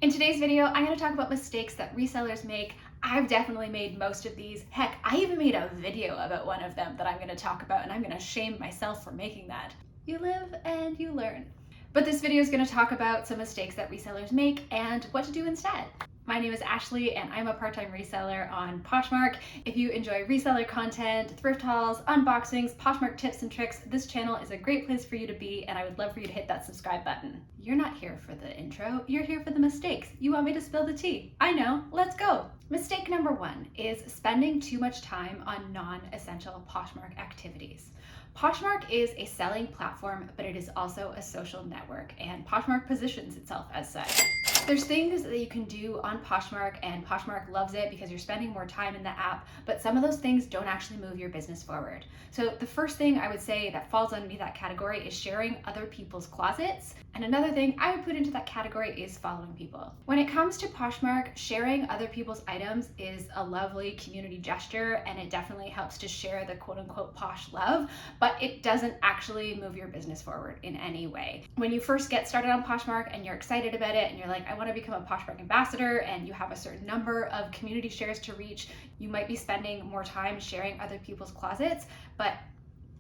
In today's video, I'm going to talk about mistakes that resellers make. I've definitely made most of these. Heck, I even made a video about one of them that I'm going to talk about, and I'm going to shame myself for making that. You live and you learn. But this video is going to talk about some mistakes that resellers make and what to do instead. My name is Ashley and I'm a part-time reseller on Poshmark. If you enjoy reseller content, thrift hauls, unboxings, Poshmark tips and tricks, this channel is a great place for you to be, and I would love for you to hit that subscribe button. You're not here for the intro, you're here for the mistakes. You want me to spill the tea? I know, let's go. Mistake number one is spending too much time on non-essential Poshmark activities. Poshmark is a selling platform, but it is also a social network, and Poshmark positions itself as such. There's things that you can do on Poshmark, and Poshmark loves it because you're spending more time in the app, but some of those things don't actually move your business forward. So the first thing I would say that falls underneath that category is sharing other people's closets. And another thing I would put into that category is following people. When it comes to Poshmark, sharing other people's items is a lovely community gesture, and it definitely helps to share the quote unquote posh love, but it doesn't actually move your business forward in any way. When you first get started on Poshmark and you're excited about it and you're like, I want to become a Poshmark ambassador, and you have a certain number of community shares to reach, you might be spending more time sharing other people's closets, but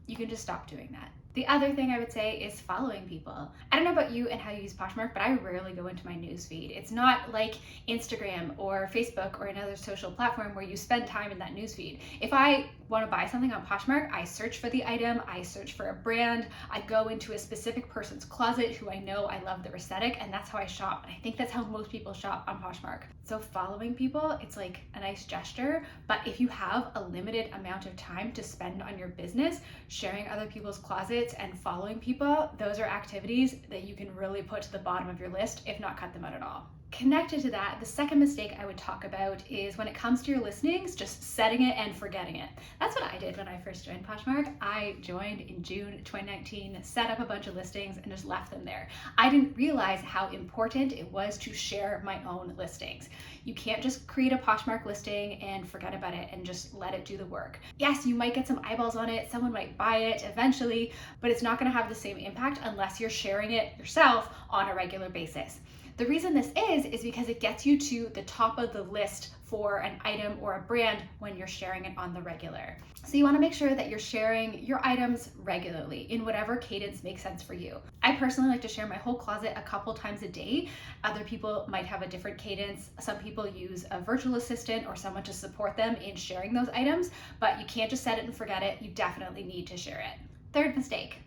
you can just stop doing that. The other thing I would say is following people. I don't know about you and how you use Poshmark, but I rarely go into my newsfeed. It's not like Instagram or Facebook or another social platform where you spend time in that newsfeed. If I want to buy something on Poshmark, I search for the item, I search for a brand, I go into a specific person's closet who I know I love their aesthetic, and that's how I shop. And I think that's how most people shop on Poshmark. So following people, it's like a nice gesture, but if you have a limited amount of time to spend on your business, sharing other people's closets and following people, those are activities that you can really put to the bottom of your list, if not cut them out at all. Connected to that, the second mistake I would talk about is when it comes to your listings, just setting it and forgetting it. That's what I did when I first joined Poshmark. I joined in June 2019, set up a bunch of listings and just left them there. I didn't realize how important it was to share my own listings. You can't just create a Poshmark listing and forget about it and just let it do the work. Yes, you might get some eyeballs on it, someone might buy it eventually, but it's not going to have the same impact unless you're sharing it yourself on a regular basis. The reason this is because it gets you to the top of the list for an item or a brand when you're sharing it on the regular. So you want to make sure that you're sharing your items regularly in whatever cadence makes sense for you. I personally like to share my whole closet a couple times a day. Other people might have a different cadence. Some people use a virtual assistant or someone to support them in sharing those items, but you can't just set it and forget it. You definitely need to share it. Third mistake,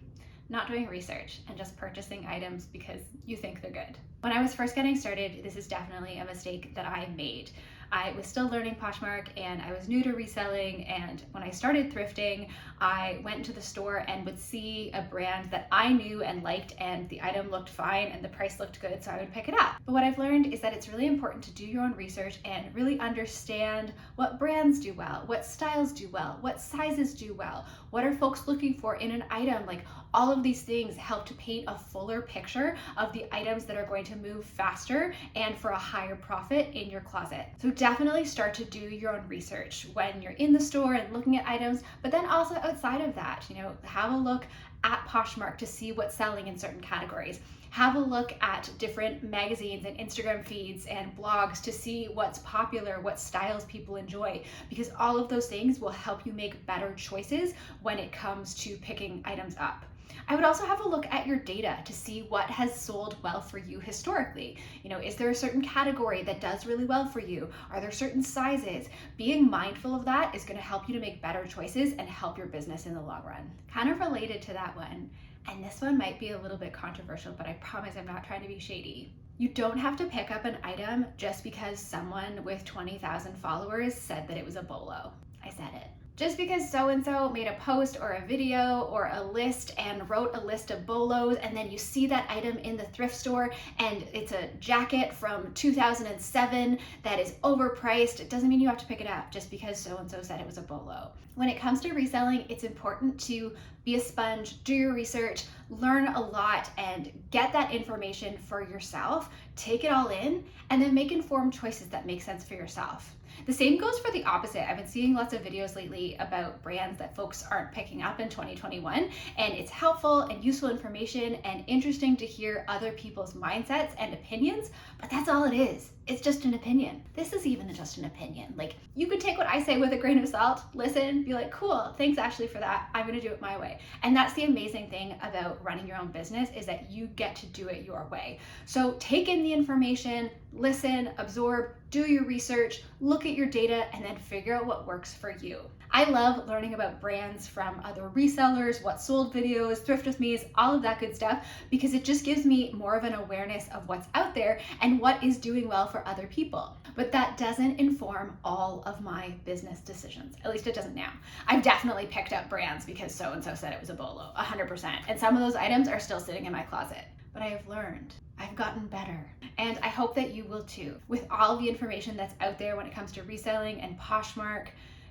not doing research and just purchasing items because you think they're good. When I was first getting started, this is definitely a mistake that I made. I was still learning Poshmark and I was new to reselling, and when I started thrifting, I went into the store and would see a brand that I knew and liked, and the item looked fine and the price looked good, so I would pick it up. But what I've learned is that it's really important to do your own research and really understand what brands do well, what styles do well, what sizes do well, what are folks looking for in an item. Like, all of these things help to paint a fuller picture of the items that are going to move faster and for a higher profit in your closet. So definitely start to do your own research when you're in the store and looking at items, but then also outside of that, have a look at Poshmark to see what's selling in certain categories. Have a look at different magazines and Instagram feeds and blogs to see what's popular, what styles people enjoy, because all of those things will help you make better choices when it comes to picking items up. I would also have a look at your data to see what has sold well for you historically. Is there a certain category that does really well for you? Are there certain sizes? Being mindful of that is going to help you to make better choices and help your business in the long run. Kind of related to that one, and this one might be a little bit controversial, but I promise I'm not trying to be shady. You don't have to pick up an item just because someone with 20,000 followers said that it was a bolo. I said it. Just because so-and-so made a post or a video or a list and wrote a list of bolos, and then you see that item in the thrift store and it's a jacket from 2007 that is overpriced, it doesn't mean you have to pick it up just because so-and-so said it was a bolo. When it comes to reselling, it's important to Be a sponge, do your research, learn a lot, and get that information for yourself. Take it all in, and then make informed choices that make sense for yourself. The same goes for the opposite. I've been seeing lots of videos lately about brands that folks aren't picking up in 2021, and it's helpful and useful information and interesting to hear other people's mindsets and opinions, but that's all it is. It's just an opinion. This is even just an opinion. Like, you could take what I say with a grain of salt, listen, be like, cool, thanks Ashley for that. I'm gonna do it my way. And that's the amazing thing about running your own business, is that you get to do it your way. So take in the information, listen, absorb, do your research, look at your data, and then figure out what works for you. I love learning about brands from other resellers, what sold videos, thrift with me's, all of that good stuff, because it just gives me more of an awareness of what's out there and what is doing well for other people. But that doesn't inform all of my business decisions. At least it doesn't now. I've definitely picked up brands because so-and-so said it was a bolo, 100%. And some of those items are still sitting in my closet. But I have learned. I've gotten better. And I hope that you will too. With all of the information that's out there when it comes to reselling and Poshmark,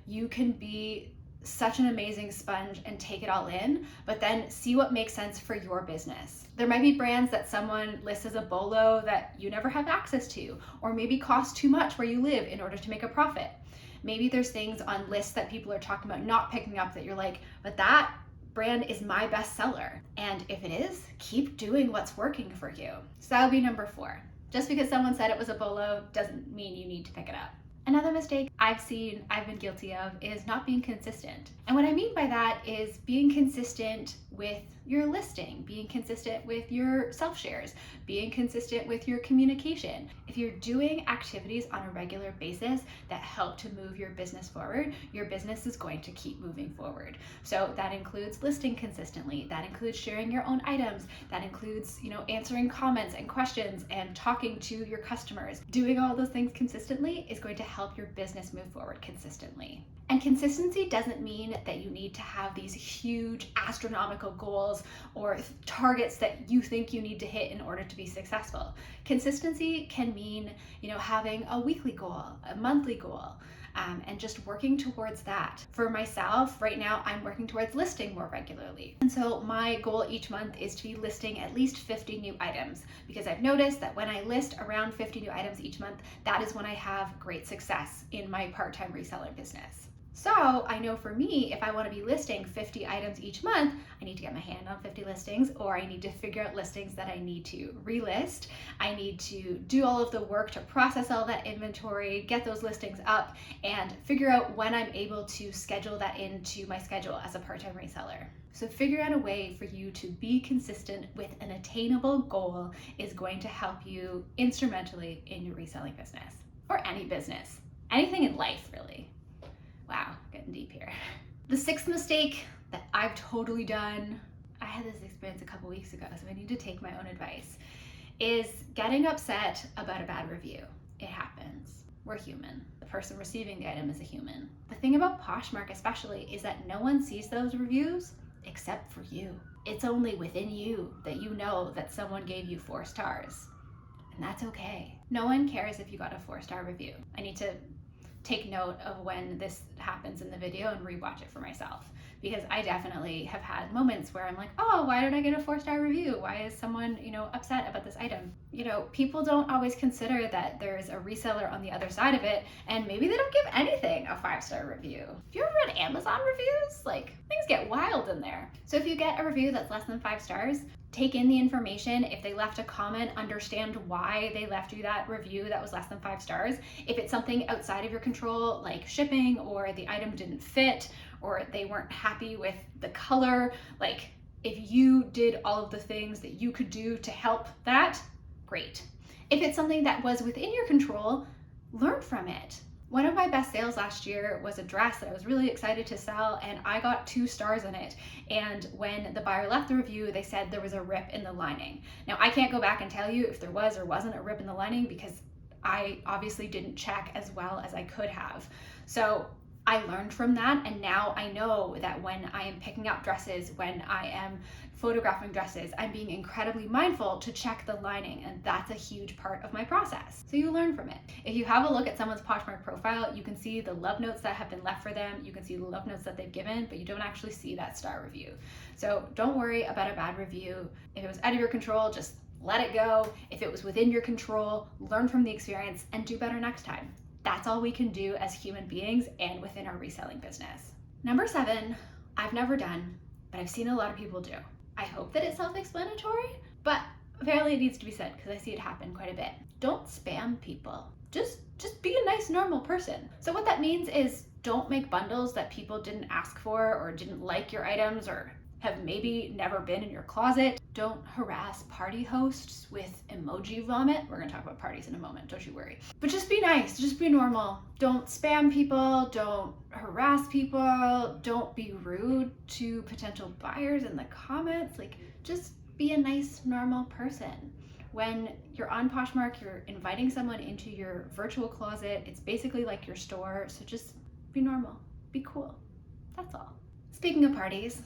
you can be such an amazing sponge and take it all in, but then see what makes sense for your business. There might be brands that someone lists as a bolo that you never have access to, or maybe cost too much where you live in order to make a profit. Maybe there's things on lists that people are talking about not picking up that you're like, but that brand is my best seller. And if it is, keep doing what's working for you. So that would be number 4. Just because someone said it was a bolo doesn't mean you need to pick it up. Another mistake I've been guilty of, is not being consistent. And what I mean by that is being consistent with your listing, being consistent with your self-shares, being consistent with your communication. If you're doing activities on a regular basis that help to move your business forward, your business is going to keep moving forward. So that includes listing consistently, that includes sharing your own items, that includes, answering comments and questions and talking to your customers. Doing all those things consistently is going to help your business move forward consistently. And consistency doesn't mean that you need to have these huge astronomical goals or targets that you think you need to hit in order to be successful. Consistency can mean, having a weekly goal, a monthly goal, and just working towards that. For myself, right now, I'm working towards listing more regularly. And so my goal each month is to be listing at least 50 new items, because I've noticed that when I list around 50 new items each month, that is when I have great success in my part-time reseller business. So I know for me, if I want to be listing 50 items each month, I need to get my hand on 50 listings, or I need to figure out listings that I need to relist. I need to do all of the work to process all that inventory, get those listings up, and figure out when I'm able to schedule that into my schedule as a part-time reseller. So figuring out a way for you to be consistent with an attainable goal is going to help you instrumentally in your reselling business, or any business, anything in life really. Wow, getting deep here. The 6th mistake that I've totally done, I had this experience a couple weeks ago, so I need to take my own advice, is getting upset about a bad review. It happens. We're human. The person receiving the item is a human. The thing about Poshmark especially is that no one sees those reviews except for you. It's only within you that you know that someone gave you 4 stars. And that's okay. No one cares if you got a 4-star review. I need to take note of when this happens in the video and rewatch it for myself, because I definitely have had moments where I'm like, oh, why did I get a 4-star review? Why is someone, upset about this item? People don't always consider that there's a reseller on the other side of it, and maybe they don't give anything a 5-star review. If you ever read Amazon reviews, things get wild in there. So if you get a review that's less than 5 stars, take in the information. If they left a comment, understand why they left you that review that was less than 5 stars. If it's something outside of your control, like shipping, or the item didn't fit, or they weren't happy with the color, if you did all of the things that you could do to help that, great. If it's something that was within your control, learn from it. One of my best sales last year was a dress that I was really excited to sell, and I got 2 stars in it. And when the buyer left the review, they said there was a rip in the lining. Now, I can't go back and tell you if there was or wasn't a rip in the lining, because I obviously didn't check as well as I could have. So I learned from that, and now I know that when I am picking up dresses, when I am photographing dresses, I'm being incredibly mindful to check the lining, and that's a huge part of my process. So you learn from it. If you have a look at someone's Poshmark profile, you can see the love notes that have been left for them, you can see the love notes that they've given, but you don't actually see that star review. So don't worry about a bad review. If it was out of your control, just let it go. If it was within your control, learn from the experience and do better next time. That's all we can do as human beings and within our reselling business. Number 7, I've never done, but I've seen a lot of people do. I hope that it's self-explanatory, but apparently it needs to be said because I see it happen quite a bit. Don't spam people. Just be a nice, normal person. So what that means is don't make bundles that people didn't ask for or didn't like your items or have maybe never been in your closet. Don't harass party hosts with emoji vomit. We're gonna talk about parties in a moment, don't you worry. But just be nice, just be normal. Don't spam people, don't harass people, don't be rude to potential buyers in the comments. Like, just be a nice, normal person. When you're on Poshmark, you're inviting someone into your virtual closet. It's basically like your store, so just be normal, be cool, that's all. Speaking of parties,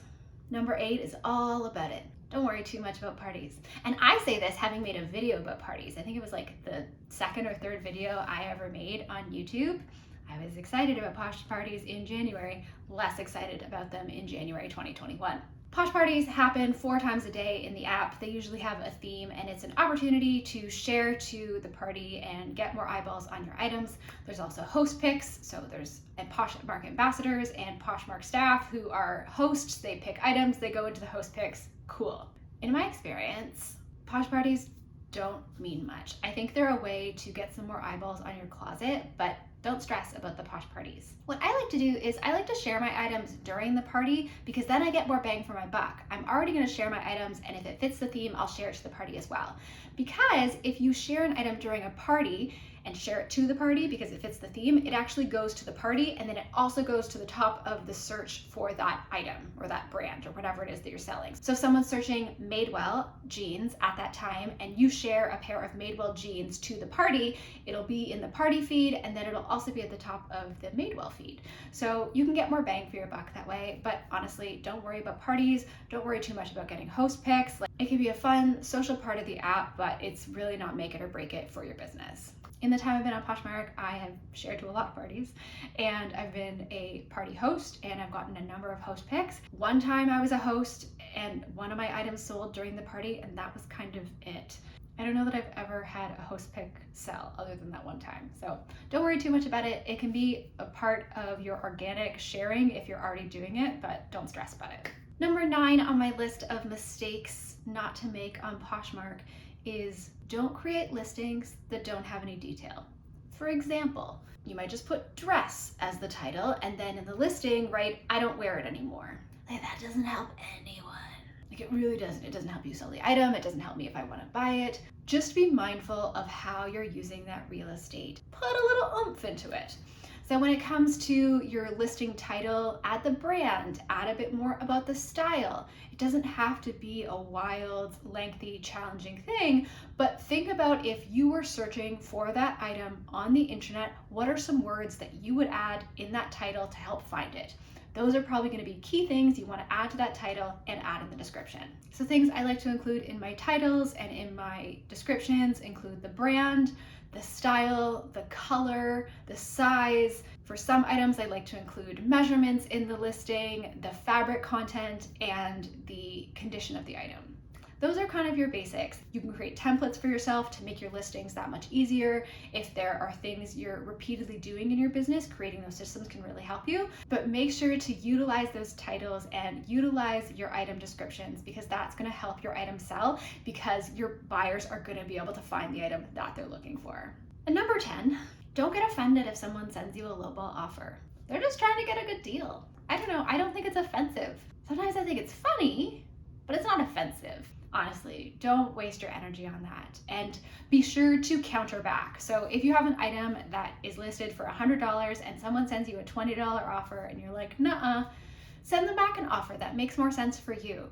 number 8 is all about it. Don't worry too much about parties. And I say this having made a video about parties. I think it was like the 2nd or 3rd video I ever made on YouTube. I was excited about Posh parties in January, less excited about them in January 2021. Posh parties happen 4 times a day in the app. They usually have a theme, and it's an opportunity to share to the party and get more eyeballs on your items. There's also host picks, so there's Poshmark ambassadors and Poshmark staff who are hosts. They pick items, they go into the host picks. Cool. In my experience, Posh parties don't mean much. I think they're a way to get some more eyeballs on your closet, but don't stress about the Posh parties. What I like to do is I like to share my items during the party because then I get more bang for my buck. I'm already gonna share my items, and if it fits the theme, I'll share it to the party as well. Because if you share an item during a party and share it to the party because it fits the theme, it actually goes to the party, and then it also goes to the top of the search for that item or that brand or whatever it is that you're selling. So if someone's searching Madewell jeans at that time and you share a pair of Madewell jeans to the party, it'll be in the party feed, and then it'll also be at the top of the Madewell feed. So you can get more bang for your buck that way, but honestly, don't worry about parties. Don't worry too much about getting host picks. Like, it can be a fun social part of the app, but it's really not make it or break it for your business. In the time I've been on Poshmark, I have shared to a lot of parties, and I've been a party host, and I've gotten a number of host picks. One time I was a host and one of my items sold during the party, and that was kind of it. I don't know that I've ever had a host pick sell other than that one time. So don't worry too much about it. It can be a part of your organic sharing if you're already doing it, but don't stress about it. Number 9 on my list of mistakes not to make on Poshmark is don't create listings that don't have any detail. For example, you might just put dress as the title, and then in the listing write, I don't wear it anymore. Like, that doesn't help anyone. Like, it really doesn't. It doesn't help you sell the item. It doesn't help me if I want to buy it. Just be mindful of how you're using that real estate. Put a little oomph into it. So when it comes to your listing title, add the brand, add a bit more about the style. It doesn't have to be a wild, lengthy, challenging thing, but think about if you were searching for that item on the internet, what are some words that you would add in that title to help find it? Those are probably going to be key things you want to add to that title and add in the description. So things I like to include in my titles and in my descriptions include the brand, the style, the color, the size. For some items, I like to include measurements in the listing, the fabric content, and the condition of the item. Those are kind of your basics. You can create templates for yourself to make your listings that much easier. If there are things you're repeatedly doing in your business, creating those systems can really help you. But make sure to utilize those titles and utilize your item descriptions, because that's going to help your item sell, because your buyers are going to be able to find the item that they're looking for. And number 10, don't get offended if someone sends you a lowball offer. They're just trying to get a good deal. I don't know. I don't think it's offensive. Sometimes I think it's funny, but it's not offensive. Honestly, don't waste your energy on that, and be sure to counter back. So if you have an item that is listed for $100 and someone sends you a $20 offer and you're like, nuh-uh, send them back an offer that makes more sense for you.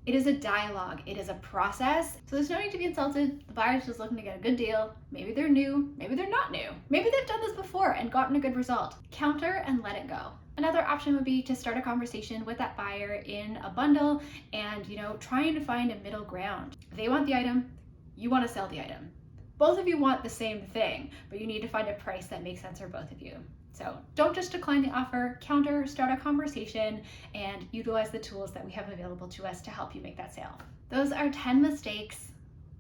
It is a dialogue, it is a process. So there's no need to be insulted. The buyer's just looking to get a good deal. Maybe they're new, maybe they're not new. Maybe they've done this before and gotten a good result. Counter and let it go. Another option would be to start a conversation with that buyer in a bundle and, trying to find a middle ground. They want the item, you want to sell the item. Both of you want the same thing, but you need to find a price that makes sense for both of you. So don't just decline the offer, counter, start a conversation, and utilize the tools that we have available to us to help you make that sale. Those are 10 mistakes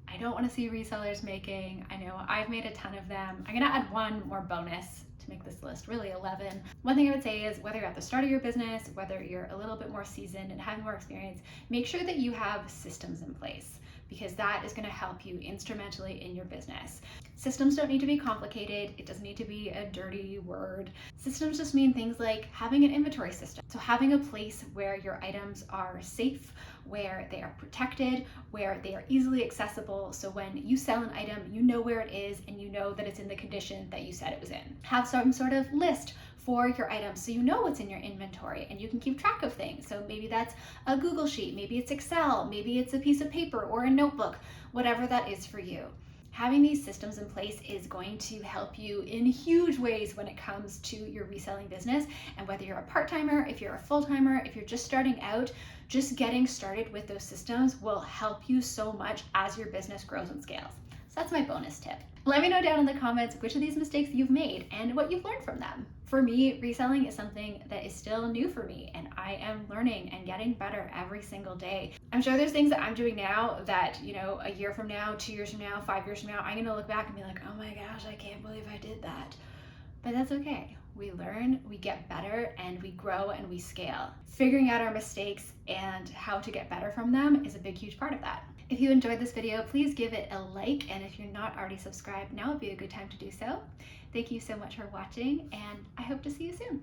I don't want to see resellers making. I know I've made a ton of them. I'm gonna add one more bonus to make this list, really 11. One thing I would say is whether you're at the start of your business, whether you're a little bit more seasoned and have more experience, make sure that you have systems in place, because that is going to help you instrumentally in your business. Systems don't need to be complicated. It doesn't need to be a dirty word. Systems just mean things like having an inventory system. So having a place where your items are safe, where they are protected, where they are easily accessible. So when you sell an item, you know where it is and you know that it's in the condition that you said it was in. Have some sort of list for your items so you know what's in your inventory and you can keep track of things. So maybe that's a Google Sheet, maybe it's Excel, maybe it's a piece of paper or a notebook, whatever that is for you. Having these systems in place is going to help you in huge ways when it comes to your reselling business. And whether you're a part-timer, if you're a full-timer, if you're just starting out, just getting started with those systems will help you so much as your business grows and scales. So that's my bonus tip. Let me know down in the comments which of these mistakes you've made and what you've learned from them. For me, reselling is something that is still new for me, and I am learning and getting better every single day. I'm sure there's things that I'm doing now that, a year from now, 2 years from now, 5 years from now, I'm gonna look back and be like, oh my gosh, I can't believe I did that. But that's okay. We learn, we get better, and we grow and we scale. Figuring out our mistakes and how to get better from them is a big, huge part of that. If you enjoyed this video, please give it a like, and if you're not already subscribed, now would be a good time to do so. Thank you so much for watching, and I hope to see you soon.